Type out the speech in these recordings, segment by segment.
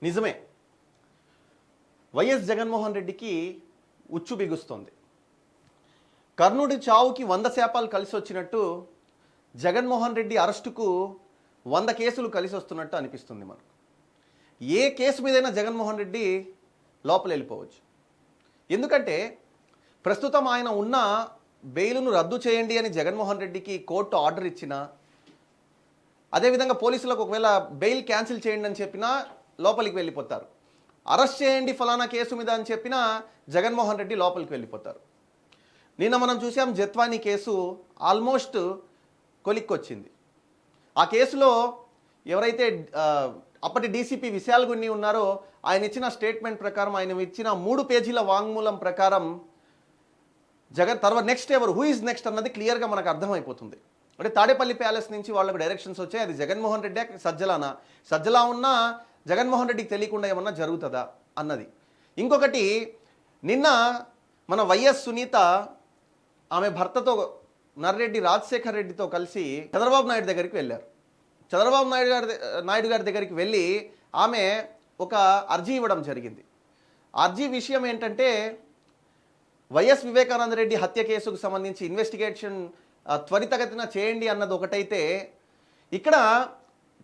నిజమే. వైఎస్ జగన్మోహన్ రెడ్డికి ఉచ్చు బిగుస్తోంది. కర్ణుడి చావుకి 100 శాపాలు కలిసి వచ్చినట్టు జగన్మోహన్ రెడ్డి అరెస్టుకు 100 కేసులు కలిసి వస్తున్నట్టు అనిపిస్తుంది మనకు. ఏ కేసు మీదైనా జగన్మోహన్ రెడ్డి లోపల వెళ్ళిపోవచ్చు. ఎందుకంటే ప్రస్తుతం ఆయన ఉన్న బెయిలును రద్దు చేయండి అని జగన్మోహన్ రెడ్డికి కోర్టు ఆర్డర్ ఇచ్చినా, అదేవిధంగా పోలీసులకు ఒకవేళ బెయిల్ క్యాన్సిల్ చేయండి అని చెప్పినా లోపలికి వెళ్ళిపోతారు. అరెస్ట్ చేయండి ఫలానా కేసు మీద అని చెప్పినా జగన్మోహన్ రెడ్డి లోపలికి వెళ్ళిపోతారు. నిన్న మనం చూసాం జత్వానీ కేసు ఆల్మోస్ట్ కొలిక్కొచ్చింది. ఆ కేసులో ఎవరైతే అప్పటి డీసీపీ విశాల్ గున్ని ఉన్నారో ఆయన ఇచ్చిన స్టేట్మెంట్ ప్రకారం, ఆయన ఇచ్చిన 3 పేజీల వాంగ్మూలం ప్రకారం తర్వాత నెక్స్ట్ ఎవరు, హూ ఇస్ నెక్స్ట్ అన్నది క్లియర్గా మనకు అర్థమైపోతుంది. అంటే తాడేపల్లి ప్యాలెస్ నుంచి వాళ్ళకు డైరెక్షన్స్ వచ్చాయి. అది జగన్మోహన్ రెడ్డి సజ్జలానా, సజ్జలా ఉన్నా జగన్మోహన్ రెడ్డికి తెలియకుండా ఏమన్నా జరుగుతుందా అన్నది. ఇంకొకటి, నిన్న మన వైఎస్ సునీత ఆమె భర్తతో నర్రెడ్డి రాజశేఖర్ రెడ్డితో కలిసి చంద్రబాబు నాయుడు దగ్గరికి వెళ్ళారు. చంద్రబాబు నాయుడు గారి దగ్గరికి వెళ్ళి ఆమె ఒక అర్జీ ఇవ్వడం జరిగింది. అర్జీ విషయం ఏంటంటే వైఎస్ వివేకానంద రెడ్డి హత్య కేసుకు సంబంధించి ఇన్వెస్టిగేషన్ త్వరితగతిన చేయండి అన్నది ఒకటైతే, ఇక్కడ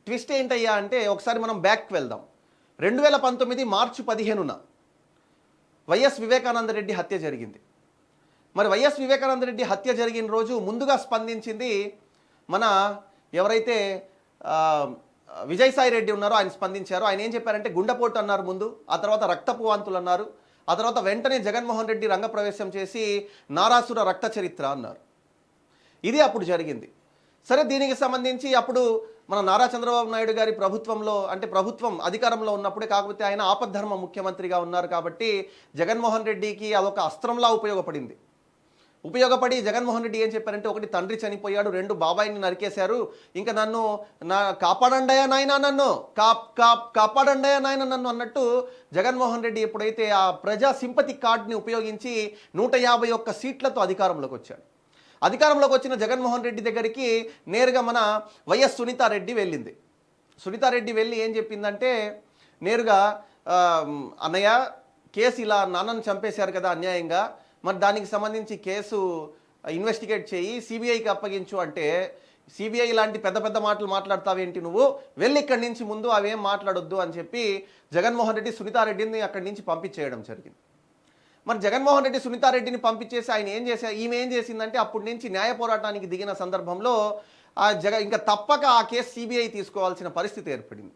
ట్విస్ట్ ఏంటయ్యా అంటే ఒకసారి మనం బ్యాక్కి వెళ్దాం. 2019 మార్చి 15న వైఎస్ వివేకానంద రెడ్డి హత్య జరిగింది. మరి వైఎస్ వివేకానంద రెడ్డి హత్య జరిగిన రోజు ముందుగా స్పందించింది మన ఎవరైతే విజయసాయి రెడ్డి ఉన్నారో ఆయన స్పందించారు. ఆయన ఏం చెప్పారంటే గుండెపోటు అన్నారు ముందు, ఆ తర్వాత రక్తపు వాంతులు అన్నారు, ఆ తర్వాత వెంటనే జగన్మోహన్ రెడ్డి రంగప్రవేశం చేసి నారాసుర రక్త చరిత్ర అన్నారు. ఇది అప్పుడు జరిగింది. సరే, దీనికి సంబంధించి అప్పుడు మన నారా చంద్రబాబు నాయుడు గారి ప్రభుత్వంలో, అంటే ప్రభుత్వం అధికారంలో ఉన్నప్పుడే, కాకపోతే ఆయన ఆపద్ధర్మ ముఖ్యమంత్రిగా ఉన్నారు కాబట్టి జగన్మోహన్ రెడ్డికి అదొక అస్త్రంలా ఉపయోగపడి జగన్మోహన్ రెడ్డి ఏం చెప్పారంటే, ఒకటి తండ్రి చనిపోయాడు, 2 బాబాయిని నరికేశారు, ఇంకా నన్ను కాపాడండయా నాయన, నన్ను కాపాడండయా నాయన నన్ను అన్నట్టు జగన్మోహన్ రెడ్డి ఎప్పుడైతే ఆ ప్రజా సింపతి కార్డ్ని ఉపయోగించి 151 సీట్లతో అధికారంలోకి వచ్చాడు. అధికారంలోకి వచ్చిన జగన్మోహన్ రెడ్డి దగ్గరికి నేరుగా మన వైఎస్ సునీతారెడ్డి వెళ్ళింది. సునీతారెడ్డి వెళ్ళి ఏం చెప్పిందంటే, నేరుగా అన్నయ్య కేసు ఇలా నాన్నను చంపేశారు కదా అన్యాయంగా, మరి దానికి సంబంధించి కేసు ఇన్వెస్టిగేట్ చేయి, సిబిఐకి అప్పగించు అంటే, సిబిఐ లాంటి పెద్ద పెద్ద మాటలు మాట్లాడతావేంటి నువ్వు, వెళ్ళి ఇక్కడి నుంచి ముందు అవేం మాట్లాడొద్దు అని చెప్పి జగన్మోహన్ రెడ్డి సునీతారెడ్డిని అక్కడి నుంచి పంపించేయడం జరిగింది. మరి జగన్మోహన్ రెడ్డి సునీతారెడ్డిని పంపించేసి ఈమె ఏం చేసిందంటే, అప్పటి నుంచి న్యాయ పోరాటానికి దిగిన సందర్భంలో ఇంకా తప్పక ఆ కేసు సిబిఐ తీసుకోవాల్సిన పరిస్థితి ఏర్పడింది.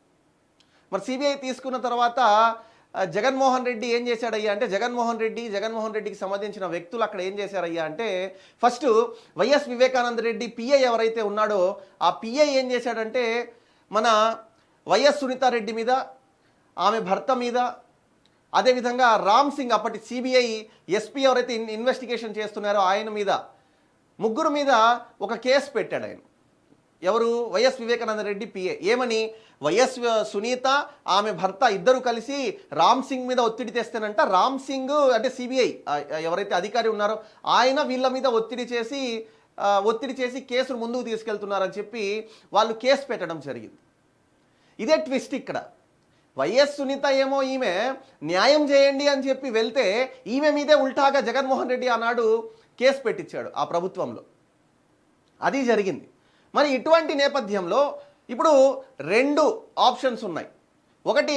మరి సిబిఐ తీసుకున్న తర్వాత జగన్మోహన్ రెడ్డి ఏం చేశాడయ్యా అంటే, జగన్మోహన్ రెడ్డికి సంబంధించిన వ్యక్తులు అక్కడ ఏం చేశారయ్యా అంటే, first YS Vivekananda Reddy pi ఎవరైతే ఉన్నాడో ఆ పిఐ ఏం చేశాడంటే, మన వైఎస్ సునీతారెడ్డి మీద, ఆమె భర్త మీద, అదేవిధంగా రామ్ సింగ్ అప్పటి సిబిఐ ఎస్పీ ఎవరైతే ఇన్వెస్టిగేషన్ చేస్తున్నారో ఆయన మీద, 3 మీద ఒక కేసు పెట్టాడు ఆయన. ఎవరు? YS Vivekananda Reddy PA. ఏమని? వైఎస్ సునీత ఆమె భర్త ఇద్దరు కలిసి రామ్ సింగ్ మీద ఒత్తిడి తెస్తేనంట, రామ్ సింగ్ అంటే సిబిఐ ఎవరైతే అధికారి ఉన్నారో ఆయన వీళ్ళ మీద ఒత్తిడి చేసి కేసును ముందుకు తీసుకెళ్తున్నారని చెప్పి వాళ్ళు కేసు పెట్టడం జరిగింది. ఇదే ట్విస్ట్ ఇక్కడ. వైఎస్ సునీత ఏమో ఈమె న్యాయం చేయండి అని చెప్పి వెళ్తే, ఈమె మీదే ఉల్టాగా జగన్మోహన్ రెడ్డి ఆనాడు కేసు పెట్టించాడు ఆ ప్రభుత్వంలో. అది జరిగింది. మరి ఇటువంటి నేపథ్యంలో ఇప్పుడు 2 ఆప్షన్స్ ఉన్నాయి. ఒకటి,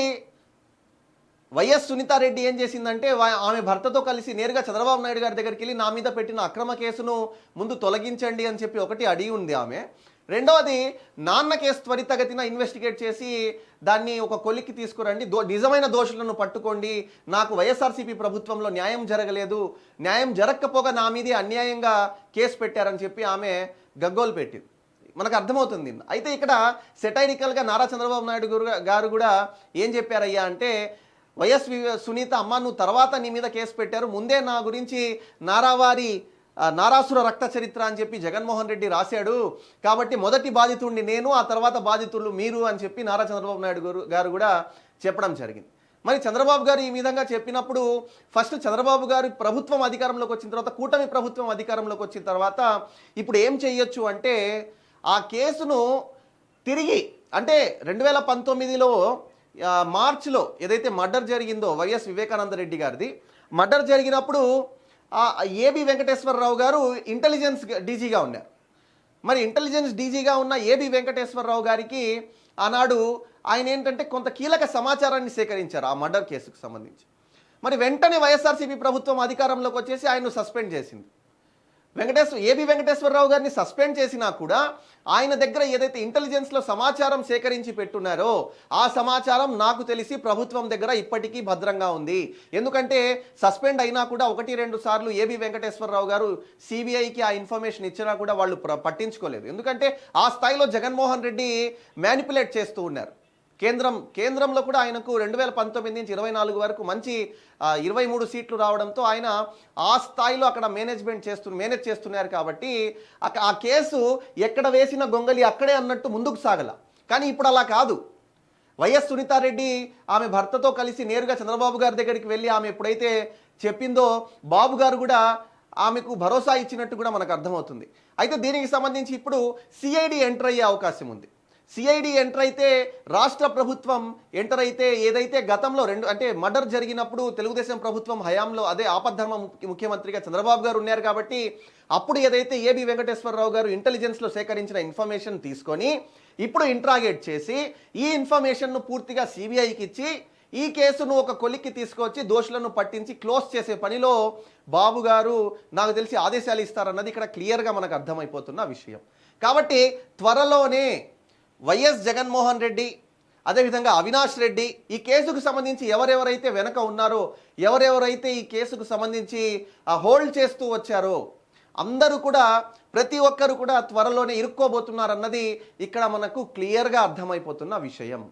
వైఎస్ సునీతారెడ్డి ఏం చేసిందంటే, ఆమె భర్తతో కలిసి నేరుగా చంద్రబాబు నాయుడు గారి దగ్గరికి వెళ్ళి నా మీద పెట్టిన అక్రమ కేసును ముందు తొలగించండి అని చెప్పి ఒకటి అడిగి ఉంది ఆమె. రెండవది, నాన్న కేసు త్వరితగతిన ఇన్వెస్టిగేట్ చేసి దాన్ని ఒక కొలిక్కి తీసుకురండి, నిజమైన దోషులను పట్టుకోండి, నాకు వైఎస్ఆర్సీపీ ప్రభుత్వంలో న్యాయం జరగలేదు, న్యాయం జరగకపోగా నా మీదే అన్యాయంగా కేసు పెట్టారని చెప్పి ఆమె గగ్గోలు పెట్టింది. మనకు అర్థమవుతుంది. అయితే ఇక్కడ సెటైరికల్గా నారా చంద్రబాబు నాయుడు గారు కూడా ఏం చెప్పారయ్యా అంటే, వైఎస్ సునీత అమ్మ నువ్వు తర్వాత నీ మీద కేసు పెట్టారు, ముందే నా గురించి నారాసుర రక్త చరిత్ర అని చెప్పి జగన్మోహన్ రెడ్డి రాశాడు, కాబట్టి మొదటి బాధితుడిని నేను, ఆ తర్వాత బాధితులు మీరు అని చెప్పి నారా చంద్రబాబు నాయుడు గారు కూడా చెప్పడం జరిగింది. మరి చంద్రబాబు గారు ఈ విధంగా చెప్పినప్పుడు, ఫస్ట్ చంద్రబాబు గారు ప్రభుత్వం అధికారంలోకి వచ్చిన తర్వాత, కూటమి ప్రభుత్వం అధికారంలోకి వచ్చిన తర్వాత ఇప్పుడు ఏం చేయొచ్చు అంటే, ఆ కేసును తిరిగి అంటే 2019లో మార్చిలో ఏదైతే మర్డర్ జరిగిందో వైఎస్ వివేకానంద రెడ్డి గారిది మర్డర్ జరిగినప్పుడు ఏబి వెంకటేశ్వరరావు గారు ఇంటెలిజెన్స్ డీజీగా ఉన్నారు. మరి ఇంటెలిజెన్స్ డీజీగా ఉన్న ఏబి వెంకటేశ్వరరావు గారికి ఆనాడు ఆయన ఏంటంటే కొంత కీలక సమాచారాన్ని సేకరించారు ఆ మర్డర్ కేసుకు సంబంధించి. మరి వెంటనే వైఎస్ఆర్సీపీ ప్రభుత్వం అధికారంలోకి వచ్చేసి ఆయన్ను సస్పెండ్ చేసింది. ఏబి వెంకటేశ్వరరావు గారిని సస్పెండ్ చేసినా కూడా ఆయన దగ్గర ఏదైతే ఇంటెలిజెన్స్లో సమాచారం సేకరించి పెట్టున్నారో ఆ సమాచారం నాకు తెలిసి ప్రభుత్వం దగ్గర ఇప్పటికీ భద్రంగా ఉంది. ఎందుకంటే సస్పెండ్ అయినా కూడా 1-2 సార్లు ఏబి వెంకటేశ్వరరావు గారు సిబిఐకి ఆ ఇన్ఫర్మేషన్ ఇచ్చినా కూడా వాళ్ళు పట్టించుకోలేదు. ఎందుకంటే ఆ స్థాయిలో జగన్మోహన్ రెడ్డి మ్యానిపులేట్ చేస్తూ ఉన్నారు. కేంద్రంలో కూడా ఆయనకు 2019 నుంచి 24 వరకు మంచి 23 సీట్లు రావడంతో ఆయన ఆ స్థాయిలో అక్కడ మేనేజ్ చేస్తున్నారు. కాబట్టి ఆ కేసు ఎక్కడ వేసిన గొంగలి అక్కడే అన్నట్టు ముందుకు సాగల. కానీ ఇప్పుడు అలా కాదు. వైఎస్ సునీతారెడ్డి ఆమె భర్తతో కలిసి నేరుగా చంద్రబాబు గారి దగ్గరికి వెళ్ళి ఆమె ఎప్పుడైతే చెప్పిందో బాబు గారు కూడా ఆమెకు భరోసా ఇచ్చినట్టు కూడా మనకు అర్థమవుతుంది. అయితే దీనికి సంబంధించి ఇప్పుడు సిఐడి ఎంటర్ అయ్యే అవకాశం ఉంది. సిఐడి ఎంటర్ అయితే రాష్ట్ర ప్రభుత్వం ఎంటర్ అయితే ఏదైతే గతంలో అంటే మర్డర్ జరిగినప్పుడు తెలుగుదేశం ప్రభుత్వం హయాంలో అదే ఆపద్ధర్మ ముఖ్యమంత్రిగా చంద్రబాబు గారు ఉన్నారు కాబట్టి అప్పుడు ఏదైతే ఏబి వెంకటేశ్వరరావు గారు ఇంటెలిజెన్స్లో సేకరించిన ఇన్ఫర్మేషన్ తీసుకొని ఇప్పుడు ఇంట్రాగేట్ చేసి ఈ ఇన్ఫర్మేషన్ను పూర్తిగా సిబిఐకి ఇచ్చి ఈ కేసును ఒక కొలిక్కి తీసుకొచ్చి దోషులను పట్టించి క్లోజ్ చేసే పనిలో బాబు గారు నాకు తెలిసి ఆదేశాలు ఇస్తారన్నది ఇక్కడ క్లియర్గా మనకు అర్థమైపోతున్న విషయం. కాబట్టి త్వరలోనే వైఎస్ జగన్మోహన్ రెడ్డి అదేవిధంగా అవినాష్ రెడ్డి ఈ కేసుకు సంబంధించి ఎవరెవరైతే వెనక ఉన్నారో ఎవరెవరైతే ఈ కేసుకు సంబంధించి హోల్డ్ చేస్తూ వచ్చారో అందరూ కూడా ప్రతి ఒక్కరు కూడా త్వరలోనే ఇరుక్కోబోతున్నారన్నది ఇక్కడ మనకు క్లియర్గా అర్థమైపోతున్న విషయం.